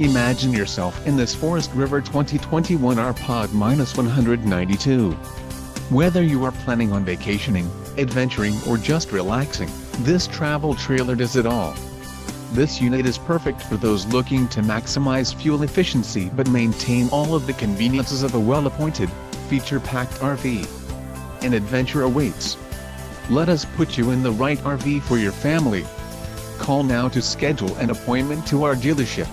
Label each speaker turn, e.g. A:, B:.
A: Imagine yourself in this Forest River 2021 RPOD -192. Whether you are planning on vacationing, adventuring or just relaxing, this travel trailer does it all. This unit is perfect for those looking to maximize fuel efficiency but maintain all of the conveniences of a well-appointed, feature-packed RV. An adventure awaits. Let us put you in the right RV for your family. Call now to schedule an appointment to our dealership.